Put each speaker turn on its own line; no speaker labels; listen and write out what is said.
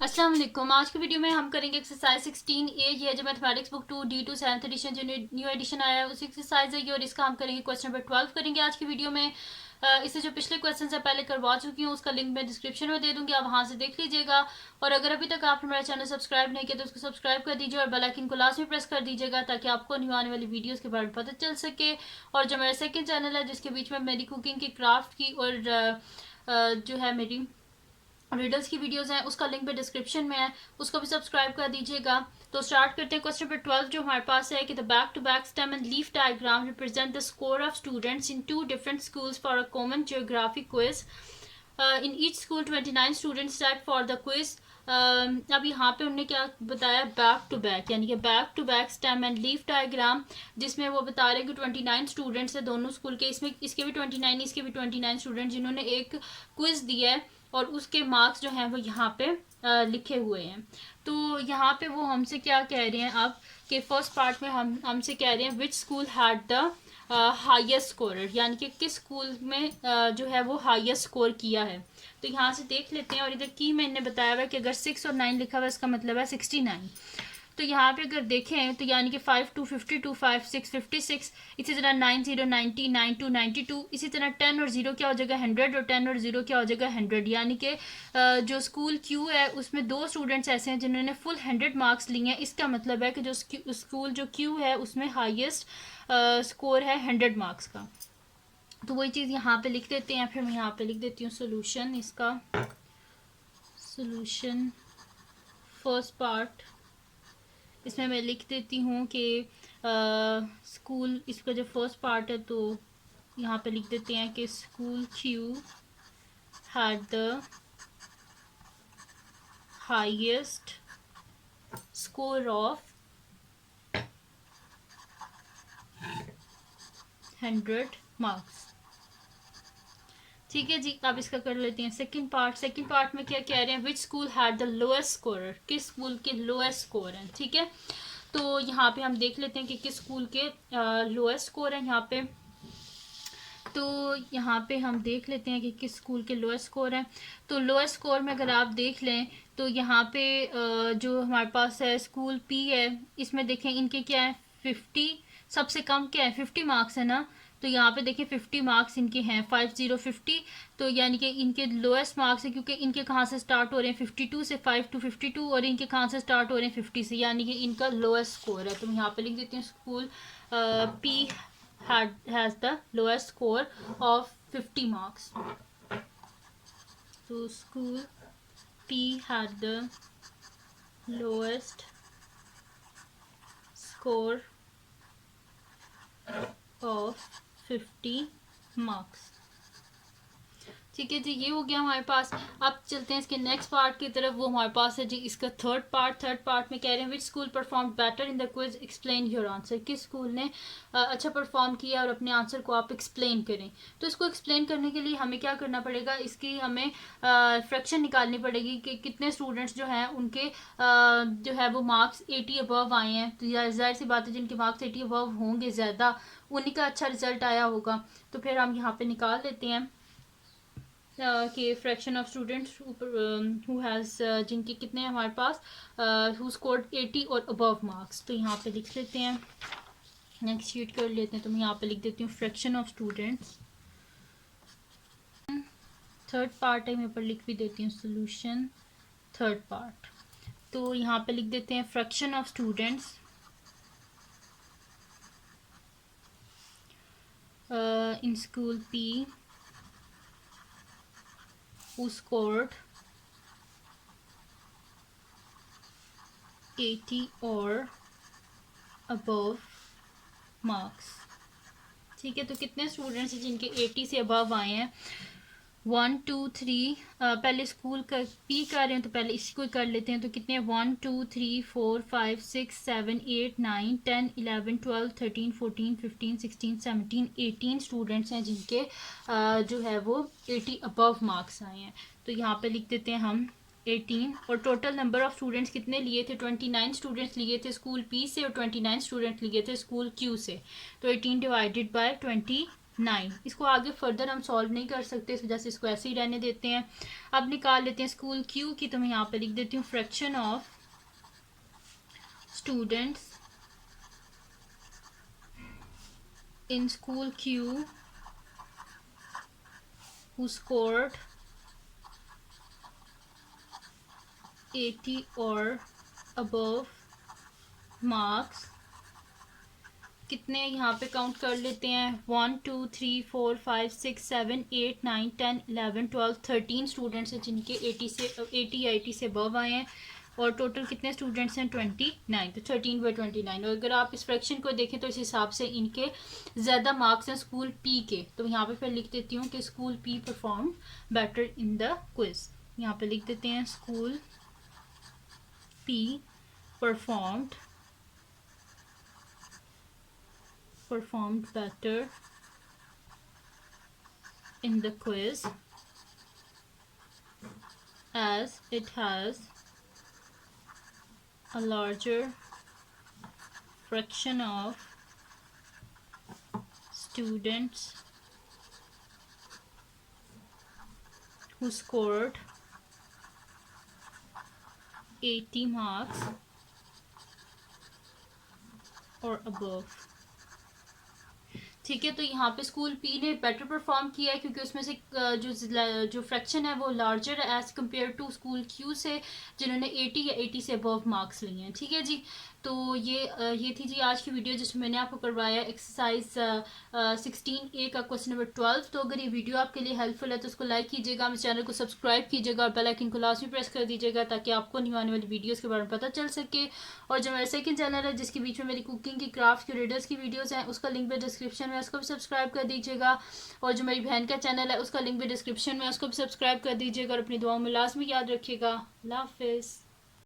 अस्सलाम वालेकुम। आज की वीडियो में हम करेंगे एक्सरसाइज 16A। ये है जो mathematics book 2D2 7th edition जो न्यू एडिशन आया है उसी एक्सरसाइज है ये, और इसका हम करेंगे क्वेश्चन नंबर 12 करेंगे आज की वीडियो में। इससे जो पिछले क्वेश्चन है पहले करवा चुकी हूँ, उसका लिंक मैं डिस्क्रिप्शन में दे दूंगी, आप वहां से देख लीजिएगा। और अगर अभी तक आपने मेरा चैनल सब्सक्राइब नहीं किया तो उसको सब्सक्राइब कर दीजिए और बेल आइकन को लास्ट में प्रेस कर दीजिएगा ताकि आपको न्यू आने वाली वीडियोस के बारे में पता चल सके। और जो मेरा सेकंड चैनल है जिसके बीच में मेरी कुकिंग की, क्राफ्ट की और जो है मेरी रिडल्स की वीडियोस हैं, उसका लिंक भी डिस्क्रिप्शन में है, उसको भी सब्सक्राइब कर दीजिएगा। तो स्टार्ट करते हैं। क्वेश्चन नंबर 12 जो हमारे पास है कि the back to back stem and leaf diagram represent the score of students in two different schools for a common geographic quiz. In each school 29 students set for the quiz. अब यहाँ पे उन्होंने क्या बताया, बैक टू बैक यानी कि back to back stem and leaf diagram, जिसमें वो बता रहे हैं कि 29 स्टूडेंट्स है दोनों स्कूल के, इसमें इसके भी 29 इसके भी 29 स्टूडेंट जिन्होंने एक क्विज दिया है और उसके मार्क्स जो हैं वो यहाँ पे लिखे हुए हैं। तो यहाँ पे वो हमसे क्या कह रहे हैं अब कि फर्स्ट पार्ट में हमसे कह रहे हैं which school had the highest scorer, यानी कि किस स्कूल में जो है वो हाईएस्ट स्कोर किया है। तो यहाँ से देख लेते हैं। और इधर की मैंने बताया हुआ है कि अगर 6 और 9 लिखा हुआ है इसका मतलब है 69। तो यहाँ पे अगर देखें तो यानी कि 5 2 52, 5 6 56, इसी तरह 9 0 90, 9 2 92, इसी तरह 10 और 0 क्या हो जाएगा 100, और 10 और 0 क्या हो जाएगा 100। यानी कि जो स्कूल क्यू है उसमें 2 स्टूडेंट्स ऐसे हैं जिन्होंने फुल 100 मार्क्स लिए हैं। इसका मतलब है कि जो स्कूल जो क्यू है उसमें हाईएस्ट स्कोर है 100 मार्क्स का। तो वही चीज़ यहाँ पे लिख देते हैं। फिर मैं यहाँ पे लिख देती हूँ सोल्यूशन। इसका सोल्यूशन फर्स्ट पार्ट इसमें मैं लिख देती हूँ कि स्कूल, इसका जो फर्स्ट पार्ट है तो यहाँ पे लिख देते हैं कि school Q had the highest score of 100 marks. ठीक है जी, अब इसका कर लेते हैं सेकंड पार्ट। सेकंड पार्ट में क्या कह रहे हैं, which school had the lowest scorer, किस स्कूल के लोएस्ट स्कोर हैं। ठीक है, तो यहाँ पे हम देख लेते हैं कि किस स्कूल के लोएस्ट स्कोर हैं यहाँ पे। तो यहाँ पे हम देख लेते हैं कि किस स्कूल के लोएस्ट स्कोर हैं। तो लोएस्ट स्कोर में अगर आप देख लें तो यहाँ पे जो हमारे पास है स्कूल पी है, इसमें देखें इनके क्या है 50, सबसे कम क्या है 50 मार्क्स है ना। तो यहाँ पे देखिए 50 मार्क्स इनके हैं 5050। तो यानी कि इनके लोएस्ट मार्क्स है क्योंकि इनके कहाँ से स्टार्ट हो रहे हैं 52 से, 5 to 52, और इनके कहाँ से स्टार्ट हो रहे हैं 50 से, यानी कि इनका लोएस्ट स्कोर है। तो मैं यहाँ पे लिख देती हूँ school P has the lowest score of 50 marks. So school P had the lowest score of 50 marks. ठीक है जी, ये हो गया हमारे पास। अब चलते हैं इसके नेक्स्ट पार्ट की तरफ। वो हमारे पास है जी इसका थर्ड पार्ट में कह रहे हैं which school perform better in the quiz, explain your answer. किस स्कूल ने अच्छा परफॉर्म किया और अपने आंसर को आप एक्सप्लेन करें। तो इसको एक्सप्लेन करने के लिए हमें क्या करना पड़ेगा, इसकी हमें फ्रैक्शन निकालनी पड़ेगी कि कितने स्टूडेंट्स जो हैं उनके जो है वो मार्क्स 80 अबव आए हैं। तो जाहिर सी बात है जिनके मार्क्स 80 अबव होंगे ज़्यादा, उन्हीं का अच्छा रिजल्ट आया होगा। तो फिर हम यहाँ पे निकाल लेते हैं कि fraction of students who has, जिनके कितने हमारे पास हु स्कोर्ड 80 और अबव मार्क्स। तो यहाँ पे लिख लेते हैं, नेक्स्ट शीट कर लेते हैं। तो मैं यहाँ पे लिख देती हूँ fraction of students. Third part है, मैं पर लिख भी देती हूँ सोल्यूशन थर्ड पार्ट। तो यहाँ पे लिख देते हैं fraction of students in school P who scored 80 or above marks। ठीक है, तो कितने स्टूडेंट्स हैं जिनके 80 से अबव आए हैं, 1 2 3। पहले स्कूल का पी कर रहे हैं तो पहले इसको कर लेते हैं। तो कितने 1 2 3 4 5 6 7 8 9 10 11 12 13 14 15 16 17 18 स्टूडेंट्स हैं जिनके जो है वो 80 अबव मार्क्स आए हैं। तो यहाँ पे लिख देते हैं हम 18। और टोटल नंबर ऑफ स्टूडेंट्स कितने लिए थे, 29 स्टूडेंट्स लिए थे स्कूल पी से और 29 स्टूडेंट लिए थे स्कूल क्यू से। तो 18 डिवाइडेड बाय 29 9। इसको आगे फर्दर हम सॉल्व नहीं कर सकते, इस वजह से इसको ऐसे ही रहने देते हैं। अब निकाल लेते हैं स्कूल क्यू की, तो मैं यहाँ पे लिख देती हूँ fraction of students in school Q who scored 80 or above marks। कितने यहाँ पे काउंट कर लेते हैं, 1 2 3 4 5 6 7 8 9 10 11 12 13 स्टूडेंट्स हैं जिनके 80 या 80 से अबव आए हैं, और टोटल कितने स्टूडेंट्स हैं 29, तो 13/29। और अगर आप इस फ्रैक्शन को देखें तो इस हिसाब से इनके ज़्यादा मार्क्स हैं स्कूल पी के। तो यहाँ पे फिर लिख देती हूँ कि school P perform better in the quiz. यहाँ पे लिख देते हैं school P performed better in the quiz as it has a larger fraction of students who scored 80 marks or above। ठीक है, तो यहाँ पे स्कूल पी ने बेटर परफॉर्म किया है क्योंकि उसमें से जो फ्रैक्शन है वो लार्जर है as compare to school Q से जिन्होंने 80 या 80 से अबव मार्क्स लिए हैं। ठीक है जी, तो ये थी जी आज की वीडियो जिसमें मैंने आपको करवाया एक्सरसाइज 16A का क्वेश्चन नंबर 12। तो अगर ये वीडियो आपके लिए हेल्पफुल है तो उसको लाइक कीजिएगा, मेरे चैनल को सब्सक्राइब कीजिएगा और बेल आइकन को लाजमी प्रेस कर दीजिएगा ताकि आपको न्यू आने वाली वीडियोज़ के बारे में पता चल सके। और जो मेरा सेकंड चैनल है जिसके बीच में मेरी कुकिंग की, क्राफ्ट की, रीडर्स की वीडियोस हैं, उसका लिंक भी डिस्क्रिप्शन में, उसको भी सब्सक्राइब कर दीजिएगा। और जो मेरी बहन का चैनल है उसका लिंक भी डिस्क्रिप्शन में, उसको भी सब्सक्राइब कर दीजिएगा। और अपनी दुआओं में लाजमी याद रखिएगा। अल्लाह हाफिज़।